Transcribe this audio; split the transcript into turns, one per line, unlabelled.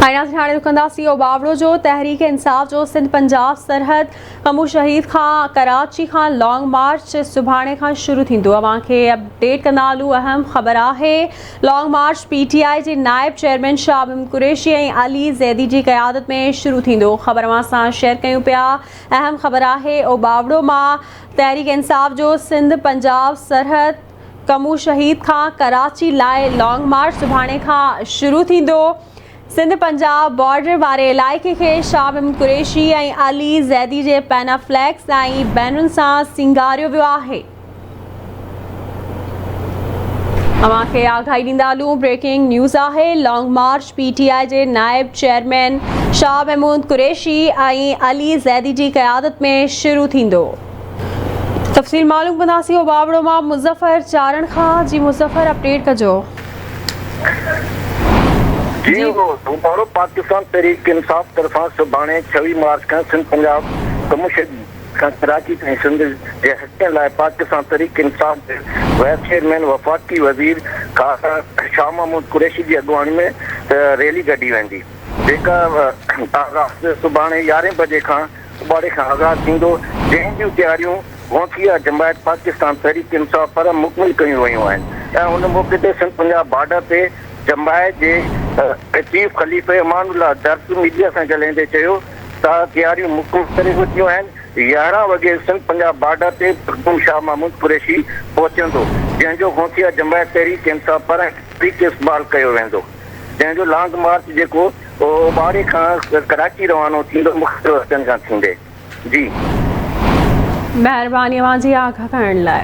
हाणे रुकंदासीं ओबावड़ो जो तहरीक इंसाफ़ जो सिंध पंजाब सरहद कमू शहीद खां कराची खां लॉन्ग मार्च सुभाणे खां शुरू थींदो। अव्हांखे अपडेट कंदा हलूं। अहम ख़बर आहे, लॉन्ग मार्च PTI जे नायब चेयरमैन शाह महमूद कुरैशी ऐं अली ज़ैदी जी क़यादत में शुरू थींदो। ख़बर अवां सां शेयर कयूं पिया। अहम ख़बर आहे, ओबावड़ो मां तहरीक इंसाफ़ जो सिंध पंजाब सरहद कमू शहीद खां कराची लाइ लॉन्ग मार्च सुभाणे खां शुरू थींदो। सिंध पंजाब बॉर्डर वारे इलाइक़े खे शाह महमूद कुरैशी ऐं अली ज़ैदी जे पैना फ्लैग्स ऐं बैनरुनि सां सिंगारियो वियो आहे। अव्हांखे आगाही ॾींदा हलूं। ब्रेकिंग न्यूज़ आहे, लॉन्ग मार्च PTI जे नायब चेयरमैन शाह महमूद कुरैशी ऐं अली ज़ैदी जी क़यादत में शुरू थींदो। तफ़सील मालूम कंदासीं ओबावड़ो मां मुज़फ़र चारण खां। जी मुज़फ़र, अपडेट कजो।
जी ओबावड़ो पाकिस्तान तहरीक इंसाफ़ तरफ़ां सुभाणे 26 मार्च खां सिंध पंजाब कमू शहीद खां कराची ताईं सिंध जे हक़नि लाइ पाकिस्तान तहरीक इंसाफ़ जे वाइस चेयरमैन वफ़ाक़ी वज़ीर शाह महमूद कुरैशी जी अॻुवाणी में रैली कढी वेंदी, जेका आगाज़ सुभाणे 11 बजे खां सुबाड़े खां आगाज़ थींदो। जंहिं जूं तयारियूं गौथिया जमायत पाकिस्तान तहरीक इंसाफ़ पर मुकमिल कयूं वयूं आहिनि ऐं उन मौक़े ते सिंध पंजाब बॉर्डर ते जमायत जे चीफ खलीफ़े अमानुल्लाह दर्स मीडिया सां ॻाल्हाईंदे चयो त तयारियूं मुकमिल करे वरितियूं आहिनि। 11 वॻे सिंध पंजाब बॉर्डर ते हुकुम शाह महमूद कुरैशी पहुचंदो, जंहिंजो गौथिया जमायत तहरीक इंसाफ़ पारां इस्तक़बाल कयो वेंदो, जंहिंजो लॉन्ग मार्च जेको ओबाड़े खां कराची रवानो थींदो मुख़्तलिफ़ रस्तनि खां थींदे। जी
महिरबानी अव्हांजी आगाह करण लाइ।